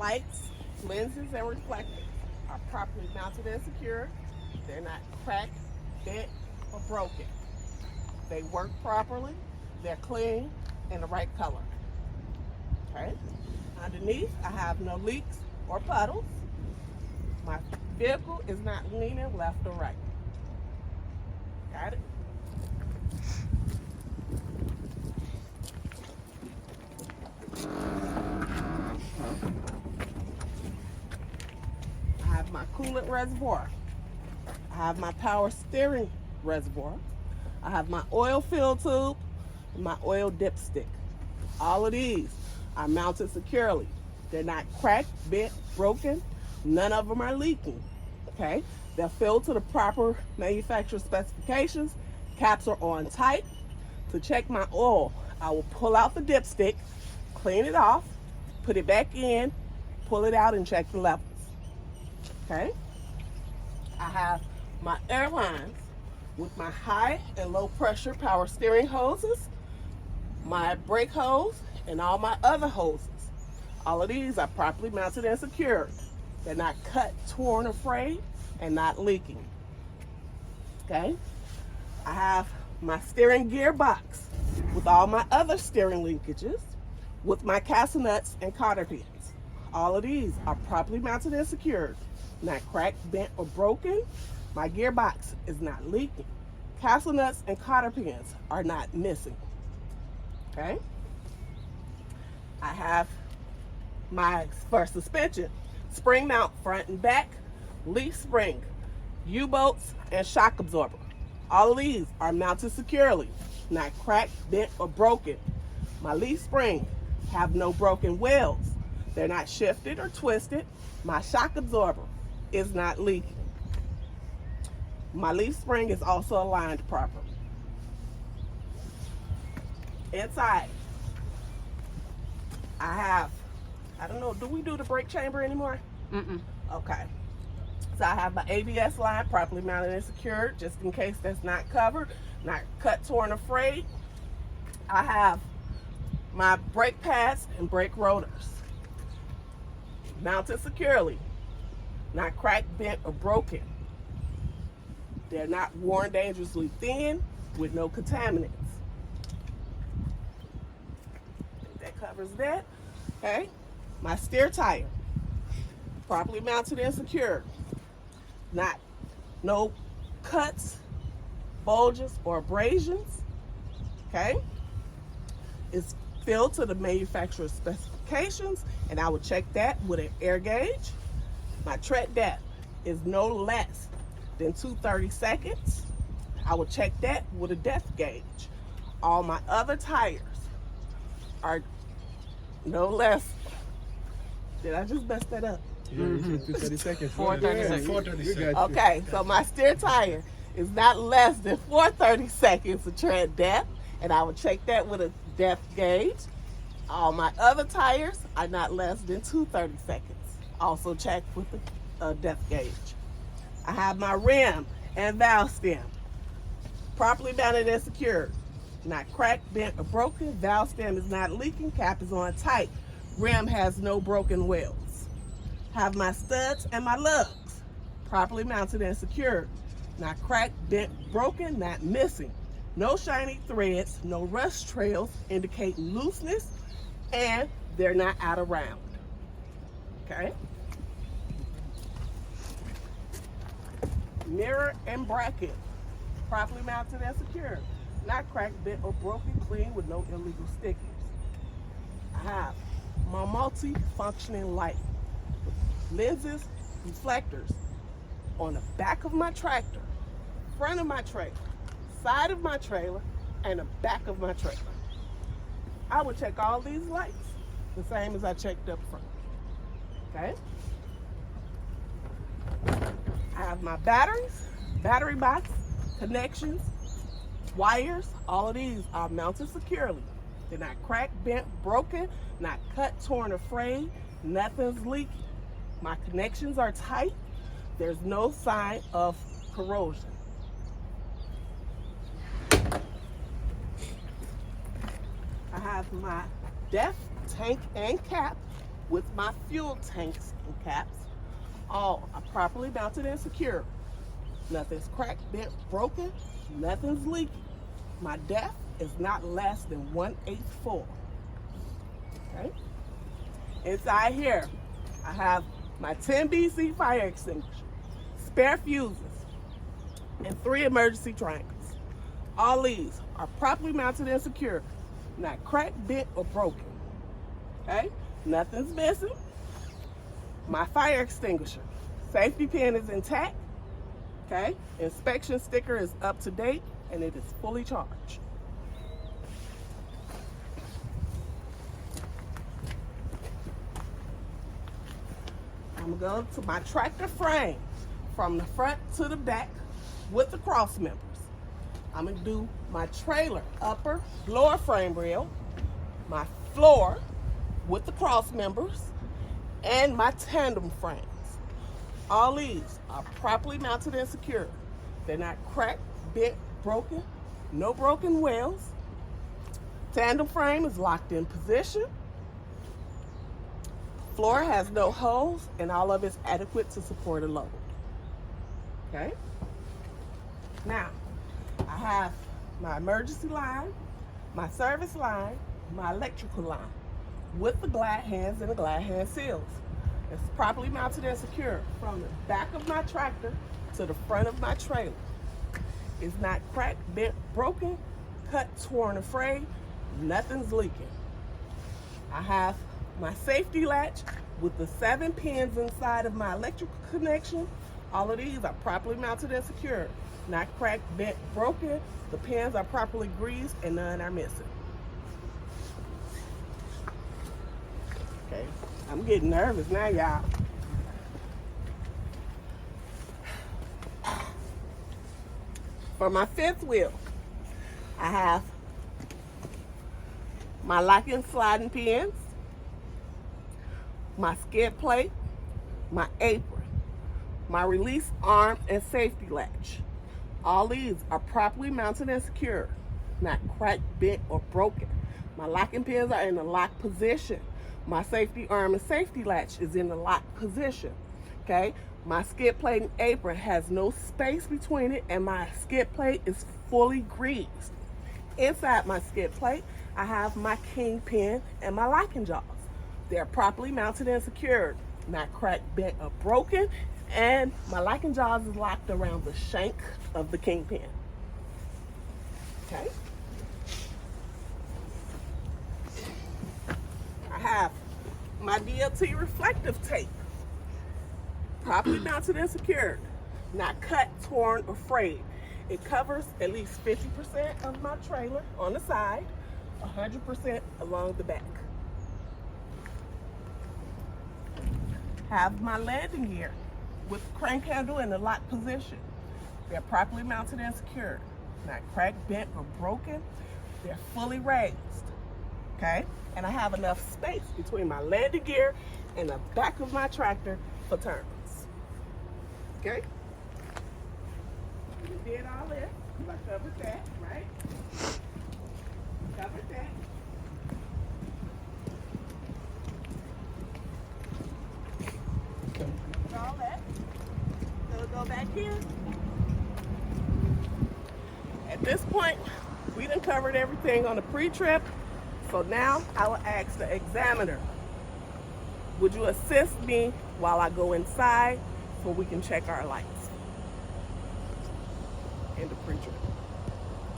Lights, lenses, and reflectors are properly mounted and secured. They're not cracked, bent, or broken. They work properly. They're clean and the right color. Okay. Underneath, I have no leaks or puddles. My vehicle is not leaning left or right. Got it? I have my coolant reservoir. I have my power steering reservoir. I have my oil fill tube and my oil dipstick. All of these are mounted securely. They're not cracked, bent, broken. None of them are leaking. Okay? They're filled to the proper manufacturer specifications. Caps are on tight. To check my oil, I will pull out the dipstick, clean it off, put it back in, pull it out, and check the levels. Okay? I have my air lines with my high and low pressure power steering hoses, my brake hose, and all my other hoses. All of these are properly mounted and secured. They're not cut, torn, or frayed, and not leaking. Okay? I have my steering gearbox with all my other steering linkages, with my castle nuts and cotter pins. All of these are properly mounted and secured, not cracked, bent, or broken. My gearbox is not leaking. Castle nuts and cotter pins are not missing. Okay? I have my for suspension, spring mount front and back, leaf spring, U-bolts, and shock absorber. All of these are mounted securely, not cracked, bent, or broken. My leaf spring have no broken welds. They're not shifted or twisted. My shock absorber is not leaking. My leaf spring is also aligned properly. Inside, I have, I don't know, do we do the brake chamber anymore? Okay. So I have my ABS line properly mounted and secured, just in case that's not covered, not cut, torn, or frayed. I have my brake pads and brake rotors mounted securely, not cracked, bent, or broken. They're not worn dangerously thin with no contaminants. I think that covers that. Okay. My steer tire, properly mounted and secured. No cuts, bulges, or abrasions. Okay. It's filled to the manufacturer's specifications, and I will check that with an air gauge. My tread depth is no less than 2/32. I will check that with a depth gauge. All my other tires are no less. Did I just mess that up? Yeah, you said 230 seconds. 430 seconds. 430 seconds. Okay, so my steer tire is not less than 4/32 of tread depth, and I will check that with a depth gauge. All my other tires are not less than 2/32. Also check with the depth gauge. I have my rim and valve stem properly mounted and secured. Not cracked, bent, or broken. Valve stem is not leaking. Cap is on tight. Rim has no broken welds. Have my studs and my lugs properly mounted and secured. Not cracked, bent, broken, not missing. No shiny threads, no rust trails indicating looseness, and they're not out of round. Okay? Mirror and bracket properly mounted and secured. Not cracked, bent, or broken, clean with no illegal stickers. I have my multi-functioning light, lenses, reflectors on the back of my tractor, front of my trailer, side of my trailer, and the back of my trailer. I would check all these lights the same as I checked up front. Okay? I have my batteries, battery box, connections, wires. All of these are mounted securely. They're not cracked, bent, broken, not cut, torn, or frayed. Nothing's leaking. My connections are tight. There's no sign of corrosion. I have my depth, tank, and cap with my fuel tanks and caps. All are properly mounted and secure. Nothing's cracked, bent, broken, nothing's leaking. My depth is not less than 1/8 full. Okay? Inside here, I have my 10 BC fire extinguisher, spare fuses, and 3 emergency triangles. All these are properly mounted and secure, not cracked, bent, or broken. Okay? Nothing's missing. My fire extinguisher, safety pin is intact. Okay? Inspection sticker is up to date and it is fully charged. I'm gonna go to my tractor frame from the front to the back with the cross members. I'm gonna do my trailer upper, lower frame rail, my floor with the cross members, and my tandem frames. All these are properly mounted and secure. They're not cracked, bent, broken, no broken wheels. Tandem frame is locked in position. Floor has no holes and all of it's adequate to support a load. Okay? Now, I have my emergency line, my service line, my electrical line with the glad hands and the glad hand seals. It's properly mounted and secure from the back of my tractor to the front of my trailer. It's not cracked, bent, broken, cut, torn, or frayed. Nothing's leaking. I have my safety latch with the 7 pins inside of my electrical connection. All of these are properly mounted and secure. Not cracked, bent, broken. The pins are properly greased and none are missing. Okay, I'm getting nervous now, y'all. For my 5th wheel, I have my locking sliding pins, my skid plate, my apron, my release arm and safety latch. All these are properly mounted and secure, not cracked, bent, or broken. My locking pins are in the lock position. My safety arm and safety latch is in the lock position. Okay? My skid plate and apron has no space between it, and my skid plate is fully greased. Inside my skid plate, I have my kingpin and my locking jaws. They're properly mounted and secured, not cracked, bent, or broken, and my locking jaws is locked around the shank of the kingpin. Okay? I have my DLT reflective tape, properly mounted and secured, not cut, torn, or frayed. It covers at least 50% of my trailer on the side, 100% along the back. Have my landing gear with the crank handle in the lock position. They're properly mounted and secured, not cracked, bent, or broken. They're fully raised. Okay? And I have enough space between my landing gear and the back of my tractor for turns. Okay? We did all this. I covered that, right? Covered that. All that. So we'll go back here. At this point, we done covered everything on the pre-trip. So now I will ask the examiner, would you assist me while I go inside so we can check our lights in the pre-trip?